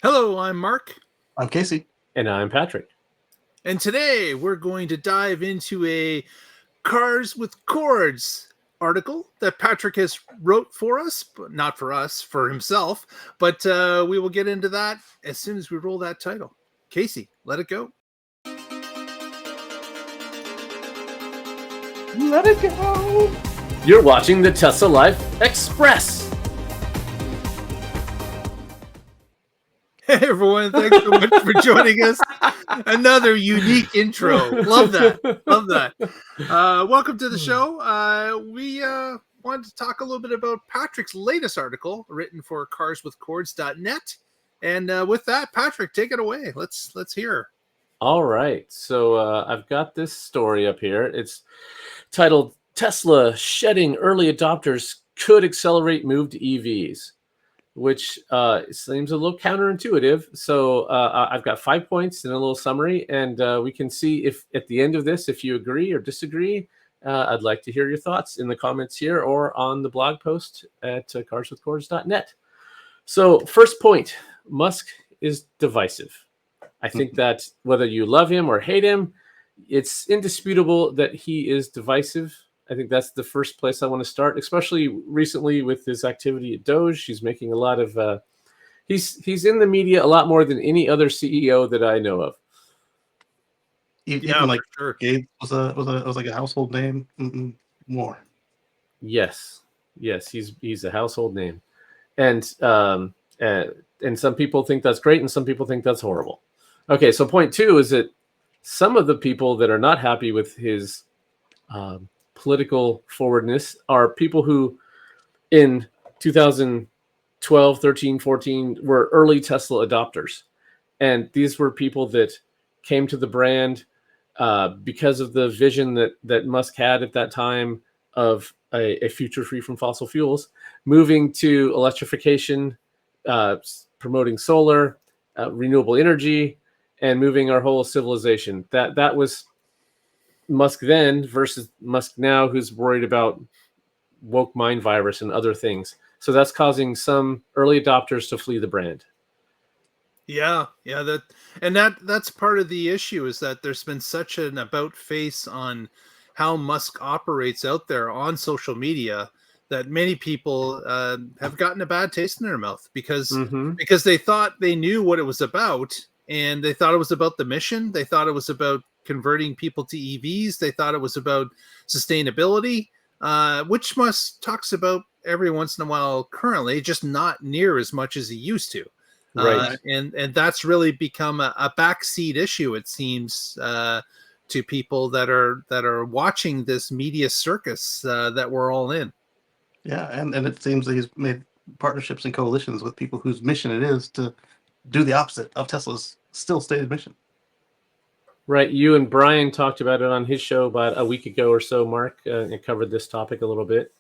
Hello, I'm Mark, I'm Casey. And I'm Patrick. and today we're going to dive into a Cars with Cords article that Patrick has wrote for us, but not for us, for himself. But we will get into that as soon as we roll that title. Casey, let it go. Let it go. You're watching the Tesla Life Express. Hey everyone, thanks so much for joining us. Another unique intro. Love that. Love that. Welcome to the show. We wanted to talk a little bit about Patrick's latest article written for carswithcords.net. And with that, Patrick, take it away. Let's hear. All right. So I've got this story up here. It's titled Tesla Shedding Early Adopters Could Accelerate Move to EVs, which seems a little counterintuitive. So I've got 5 points and a little summary, and we can see if at the end of this, if you agree or disagree. I'd like to hear your thoughts in the comments here or on the blog post at carswithcords.net. So first point, Musk is divisive. I think that whether you love him or hate him, it's indisputable that he is divisive. I think that's the first place I want to start, especially recently with his activity at Doge. He's making a lot of he's in the media a lot more than any other CEO that I know of. Even like sure. Gabe was like a household name. More. Yes, he's a household name, and some people think that's great, and some people think that's horrible. Okay, so point two is that some of the people that are not happy with his political forwardness are people who in 2012, 13, 14 were early Tesla adopters. And these were people that came to the brand because of the vision that Musk had at that time of a future free from fossil fuels, moving to electrification, promoting solar, renewable energy, and moving our whole civilization. That was Musk then versus Musk now, who's worried about woke mind virus and other things. So that's causing some early adopters to flee the brand. Yeah, that's part of the issue is that there's been such an about face on how Musk operates out there on social media that many people have gotten a bad taste in their mouth because they thought they knew what it was about, and they thought it was about the mission. They thought it was about converting people to EVs. They thought it was about sustainability, which Musk talks about every once in a while currently, just not near as much as he used to. Right. And that's really become a backseat issue, it seems, to people that are watching this media circus that we're all in. Yeah, and it seems that he's made partnerships and coalitions with people whose mission it is to do the opposite of Tesla's still stated mission. Right. You and Brian talked about it on his show about a week ago or so, Mark, and covered this topic a little bit.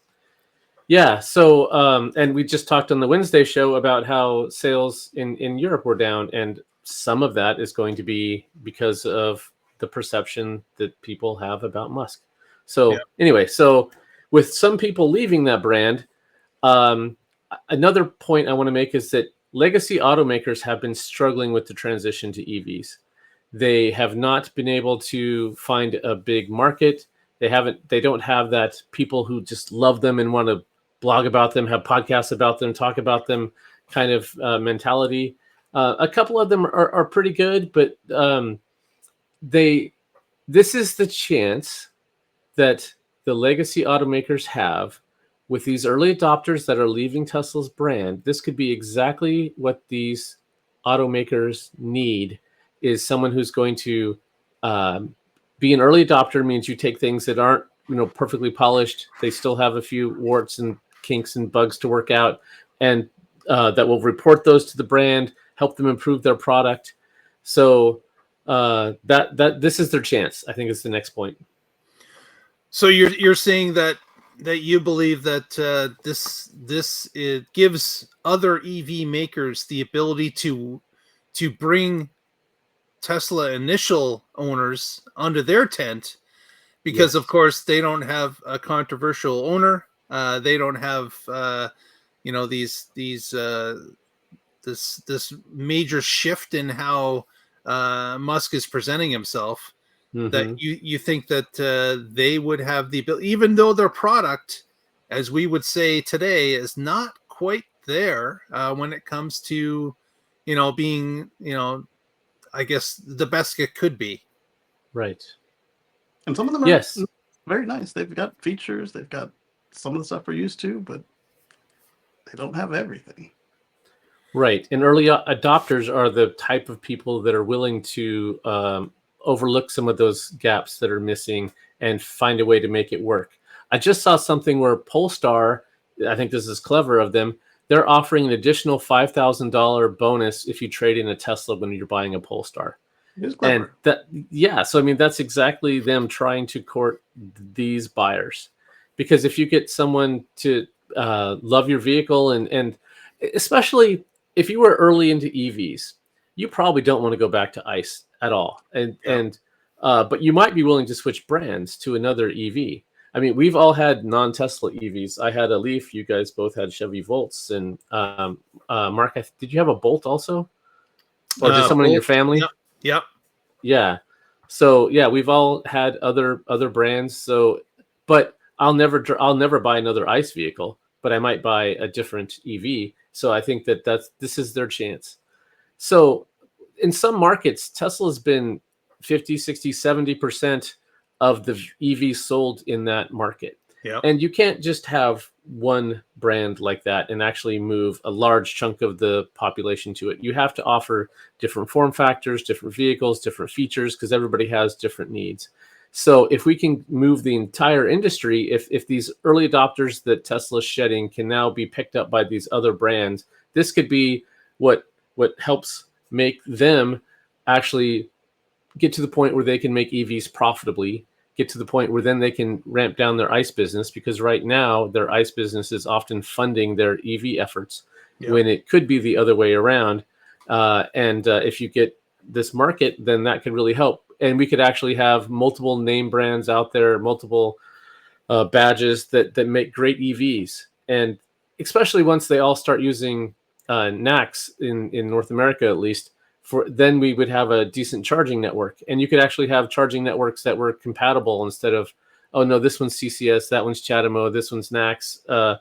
Yeah. So, and we just talked on the Wednesday show about how sales in Europe were down, and some of that is going to be because of the perception that people have about Musk. So anyway, so with some people leaving that brand, another point I want to make is that legacy automakers have been struggling with the transition to EVs. They have not been able to find a big market. They don't have that people who just love them and want to blog about them, have podcasts about them, talk about them kind of mentality. A couple of them are pretty good, but this is the chance that the legacy automakers have with these early adopters that are leaving Tesla's brand. This could be exactly what these automakers need, is someone who's going to be an early adopter. Means you take things that aren't perfectly polished. They still have a few warts and kinks and bugs to work out, and that will report those to the brand, help them improve their product. So that this is their chance. I think is the next point. So you're saying that you believe that this it gives other EV makers the ability to bring Tesla initial owners under their tent, because of course they don't have a controversial owner. They don't have these this major shift in how Musk is presenting himself, that Mhm. you think that they would have the ability, even though their product, as we would say today, is not quite there when it comes to, being, I guess the best it could be. Right. And some of them are Yes. very nice. They've got features. They've got some of the stuff we're used to, but they don't have everything. Right. And early adopters are the type of people that are willing to overlook some of those gaps that are missing and find a way to make it work. I just saw something where Polestar, I think this is clever of them, they're offering an additional $5,000 bonus if you trade in a Tesla when you're buying a Polestar. It is And clever. that, yeah, so I mean, that's exactly them trying to court these buyers. Because if you get someone to love your vehicle, and especially if you were early into EVs, you probably don't want to go back to ICE at all. Yeah. But you might be willing to switch brands to another EV. I mean, we've all had non-Tesla EVs. I had a Leaf. You guys both had Chevy Volts, and Mark, did you have a Bolt also, or just someone in your Bolt. family? Yep. Yep. Yeah. So yeah, we've all had other brands. So, but I'll never buy another ICE vehicle, but I might buy a different EV. So I think that this is their chance. So in some markets, Tesla's been 50, 60, 70% of the EVs sold in that market. Yep. And you can't just have one brand like that and actually move a large chunk of the population to it. You have to offer different form factors, different vehicles, different features, because everybody has different needs. So if we can move the entire industry, if these early adopters that Tesla's shedding can now be picked up by these other brands, this could be what helps make them actually get to the point where they can make EVs profitably, get to the point where then they can ramp down their ICE business, because right now their ICE business is often funding their EV efforts Yep. when it could be the other way around. And if you get this market, then that could really help. And we could actually have multiple name brands out there, multiple badges that make great EVs. And especially once they all start using NACS in North America, at least, then we would have a decent charging network. And you could actually have charging networks that were compatible instead of, oh no, this one's CCS, that one's CHAdeMO, this one's NACS.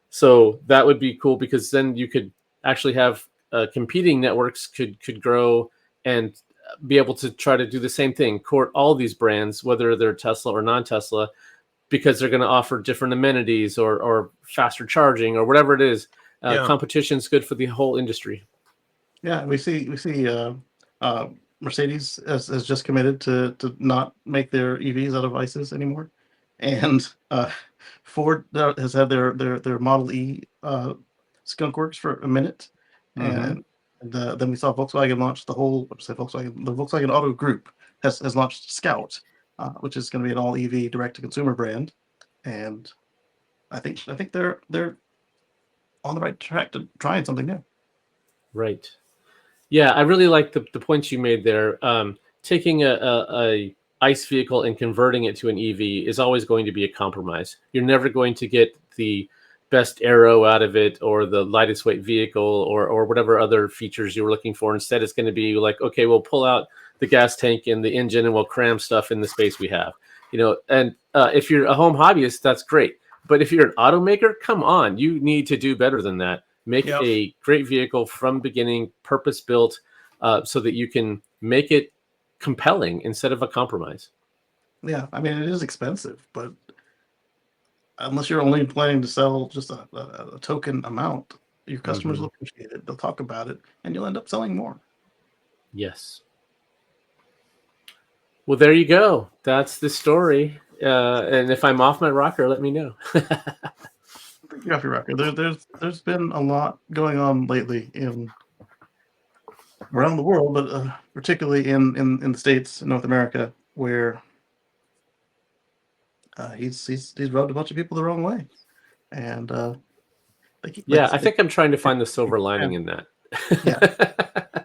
So that would be cool, because then you could actually have competing networks could grow and be able to try to do the same thing, court all these brands, whether they're Tesla or non-Tesla, because they're going to offer different amenities or faster charging or whatever it is. Yeah. Competition is good for the whole industry. Yeah, we see Mercedes has just committed to not make their EVs out of ICEs anymore, and Ford has had their Model E skunk works for a minute, Mhm. and then we saw Volkswagen launch the Volkswagen Auto Group has launched Scout, which is going to be an all EV direct to consumer brand, and I think they're on the right track to trying something new. Right. Yeah, I really like the points you made there. Taking a ICE vehicle and converting it to an EV is always going to be a compromise. You're never going to get the best aero out of it, or the lightest weight vehicle, or whatever other features you were looking for. Instead, it's going to be like, okay, we'll pull out the gas tank and the engine and we'll cram stuff in the space we have. And if you're a home hobbyist, that's great. But if you're an automaker, come on, you need to do better than that. Make Yep. a great vehicle from beginning, purpose built, so that you can make it compelling instead of a compromise. Yeah, I mean, it is expensive, but unless you're only planning to sell just a token amount, your customers Mhm. will appreciate it. They'll talk about it, and you'll end up selling more. Yes. Well, there you go. That's the story. And if I'm off my rocker, let me know. Thank you, off your record. There's been a lot going on lately in around the world, but particularly in the States, in North America, where he's rubbed a bunch of people the wrong way, and they keep Yeah, I think I'm trying to find the silver yeah, lining in that. yeah.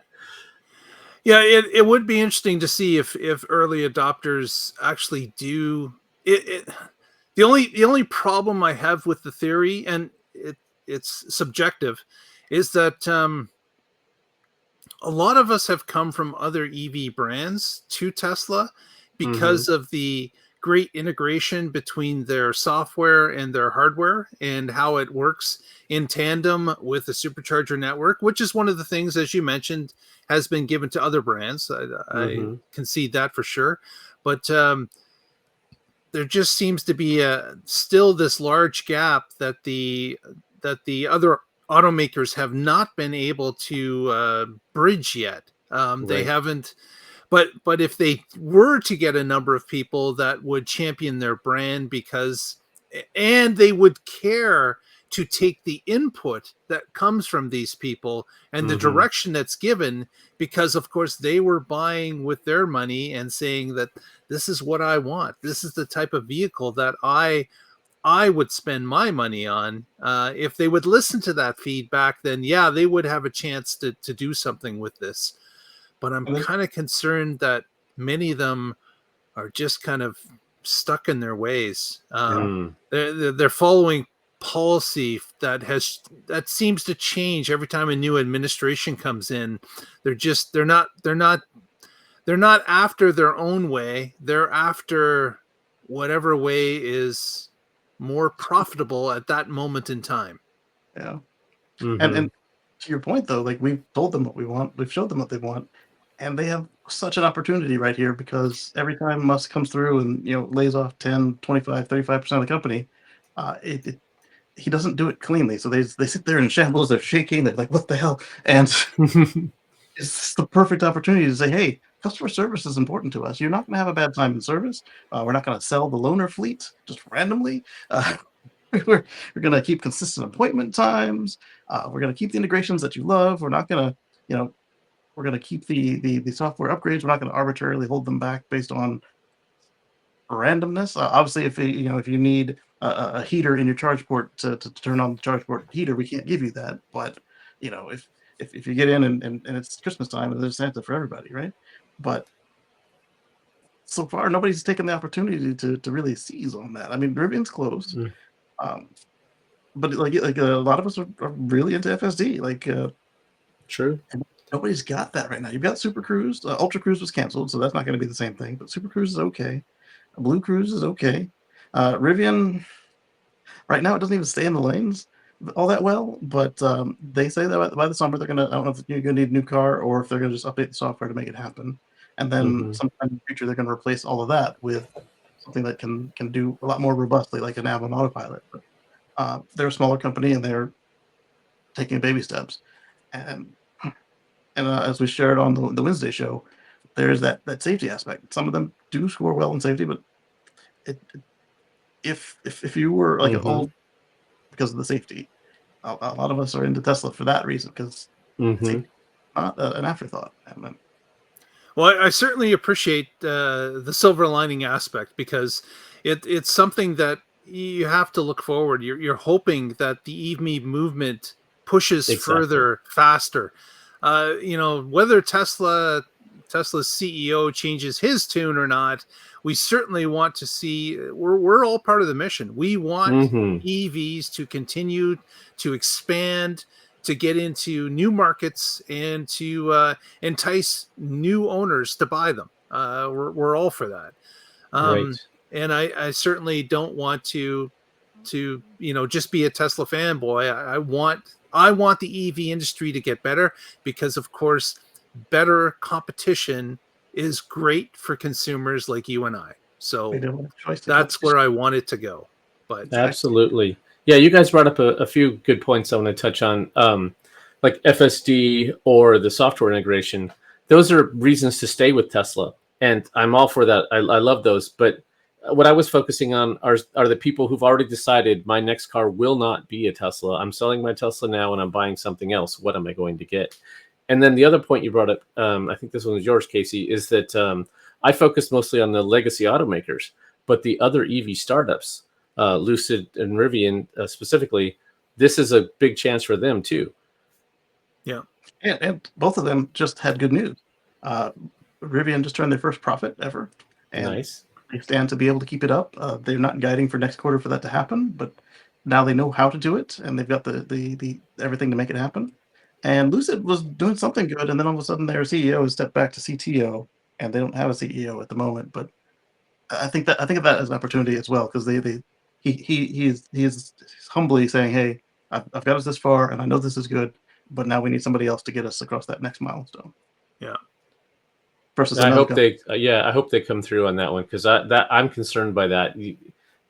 Yeah, it would be interesting to see if early adopters actually do it. The only problem I have with the theory, and it's subjective, is that a lot of us have come from other EV brands to Tesla Mm-hmm. because of the great integration between their software and their hardware and how it works in tandem with the supercharger network, which is one of the things, as you mentioned, has been given to other brands. I Mm-hmm. concede that for sure. But there just seems to be still this large gap that the other automakers have not been able to bridge yet. They Right. haven't, but if they were to get a number of people that would champion their brand because and they would care to take the input that comes from these people and the Mm-hmm. direction that's given, because of course they were buying with their money and saying that this is what I want, this is the type of vehicle that I would spend my money on. If they would listen to that feedback, then yeah, they would have a chance to do something with this. But I'm And there's, kind of concerned that many of them are just kind of stuck in their ways. yeah, They're following policy that seems to change every time a new administration comes in. They're not after their own way. They're after whatever way is more profitable at that moment in time. yeah. Mm-hmm. And to your point though, like we've told them what we want, we've showed them what they want, and they have such an opportunity right here because every time Musk comes through and lays off 10, 25, 35% of the company, it he doesn't do it cleanly. So they sit there in shambles, they're shaking, they're like, what the hell? And it's the perfect opportunity to say, hey, customer service is important to us. You're not going to have a bad time in service. We're not going to sell the loaner fleet just randomly. We're going to keep consistent appointment times. We're going to keep the integrations that you love. We're not going to, you know, we're going to keep the software upgrades. We're not going to arbitrarily hold them back based on randomness. Obviously, if you need a heater in your charge port to turn on the charge port heater, we can't give you that. But if you get in and it's Christmas time and there's Santa for everybody, right? But so far, nobody's taken the opportunity to really seize on that. I mean, Rivian's closed, um, but like a lot of us are really into FSD. True. And nobody's got that right now. You've got Super Cruise. Ultra Cruise was canceled, so that's not going to be the same thing. But Super Cruise is okay. Blue Cruise is okay. Rivian right now it doesn't even stay in the lanes all that well, but they say that by the summer they're gonna. I don't know if you're gonna need a new car or if they're gonna just update the software to make it happen. And then Mm-hmm. sometime in the future they're gonna replace all of that with something that can do a lot more robustly, like a nav on autopilot. But they're a smaller company and they're taking baby steps. And as we shared on the Wednesday show, there's that safety aspect. Some of them do score well in safety, but if you were like an Mm-hmm. old because of the safety, a lot of us are into Tesla for that reason because Mm-hmm. safety not an afterthought. And then, Well, I certainly appreciate the silver lining aspect because it's something that you have to look forward. You're hoping that the EV movement pushes Exactly. further, faster. Whether Tesla's CEO changes his tune or not, we certainly want to see. We're all part of the mission. We want Mm-hmm. EVs to continue to expand, to get into new markets, and to entice new owners to buy them. We're all for that. Right. Um, and I certainly don't want to just be a Tesla fanboy. I want the EV industry to get better because of course better competition is great for consumers like you and I. we So don't have a choice to that's competition. where I want it to go. But Exactly. Absolutely. Yeah, you guys brought up a few good points I want to touch on. Like FSD or the software integration. Those are reasons to stay with Tesla. And I'm all for that. I love those. But what I was focusing on are the people who've already decided my next car will not be a Tesla. I'm selling my Tesla now and I'm buying something else. What am I going to get? And then the other point you brought up, I think this one was yours, Casey, is that I focused mostly on the legacy automakers, but the other EV startups, Lucid and Rivian specifically, this is a big chance for them too. yeah, And both of them just had good news. Uh, Rivian just turned their first profit ever, and Nice. they stand to be able to keep it up. They're not guiding for next quarter for that to happen, but now they know how to do it, and they've got the everything to make it happen. And Lucid was doing something good, and then all of a sudden their CEO has stepped back to CTO, and they don't have a CEO at the moment. But I think of that as an opportunity as well, because he is humbly saying, "Hey, I've got us this far, and I know this is good, but now we need somebody else to get us across that next milestone." Yeah. Versus I another hope company. I hope they come through on that one, because I'm concerned by that.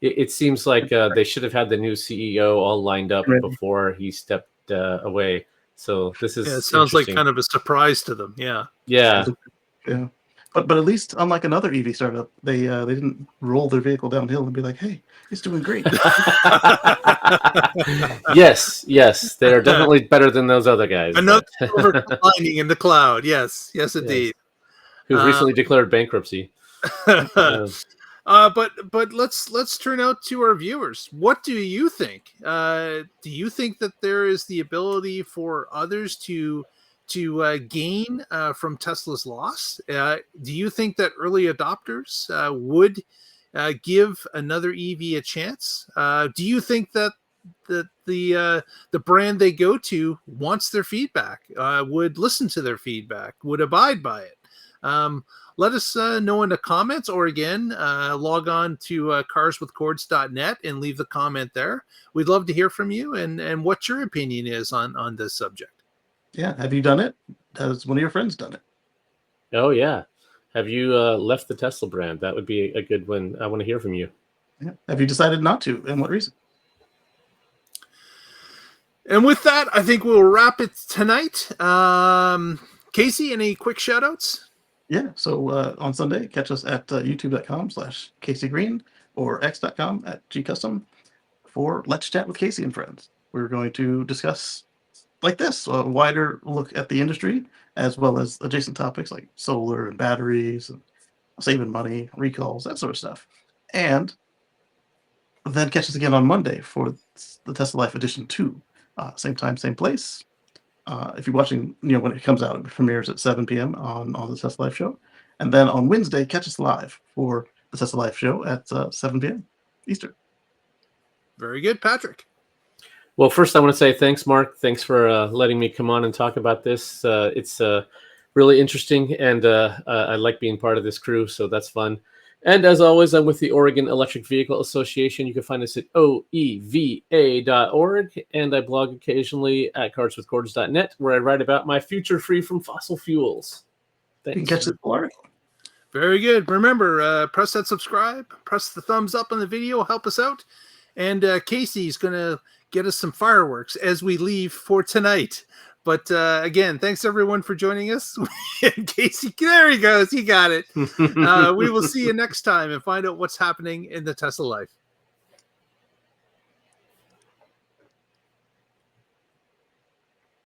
It seems like they should have had the new CEO all lined up before he stepped away. So this Yeah, it is sounds like interesting. kind of a surprise to them. Yeah. Yeah. Yeah. But at least unlike another EV startup, they didn't roll their vehicle downhill and be like, "Hey, it's doing great." Yes, they are definitely better than those other guys. Another silver lining in the cloud. Yes, yes, Yes. indeed. Who've recently declared bankruptcy. But let's turn out to our viewers. What do you think? Do you think that there is the ability for others to gain from Tesla's loss? Do you think that early adopters would give another EV a chance? Do you think that the brand they go to wants their feedback, would listen to their feedback, would abide by it? Let us know in the comments, or again, log on to carswithcords.net and leave the comment there. We'd love to hear from you and what your opinion is on this subject. Yeah. Have you done it? Has one of your friends done it? Oh yeah. Have you left the Tesla brand? That would be a good one. I want to hear from you. Yeah. Have you decided not to, and what reason? And with that, I think we'll wrap it tonight. Casey, any quick shout outs? Yeah. So on Sunday, catch us at youtube.com/Casey Green or x.com/gcustom for Let's Chat with Casey and Friends. We're going to discuss, like this, a wider look at the industry, as well as adjacent topics like solar and batteries and saving money, recalls, that sort of stuff. And then catch us again on Monday for the Tesla Life Edition 2. Same time, same place. If you're watching, when it comes out, it premieres at 7 p.m. on the Tesla Life Show. And then on Wednesday, catch us live for the Tesla Life Show at 7 p.m. Eastern. Very good, Patrick. Well, first I want to say thanks, Mark. Thanks for letting me come on and talk about this. It's really interesting, and I like being part of this crew, so that's fun. And as always, I'm with the Oregon Electric Vehicle Association. You can find us at oeva.org, and I blog occasionally at carswithcords.net, where I write about my future free from fossil fuels. Thanks. You can catch the full article. Very good. Remember, press that subscribe, press the thumbs up on the video, help us out. And Casey's going to get us some fireworks as we leave for tonight. But again, thanks everyone for joining us. And Casey, there he goes. He got it. We will see you next time and find out what's happening in the Tesla life.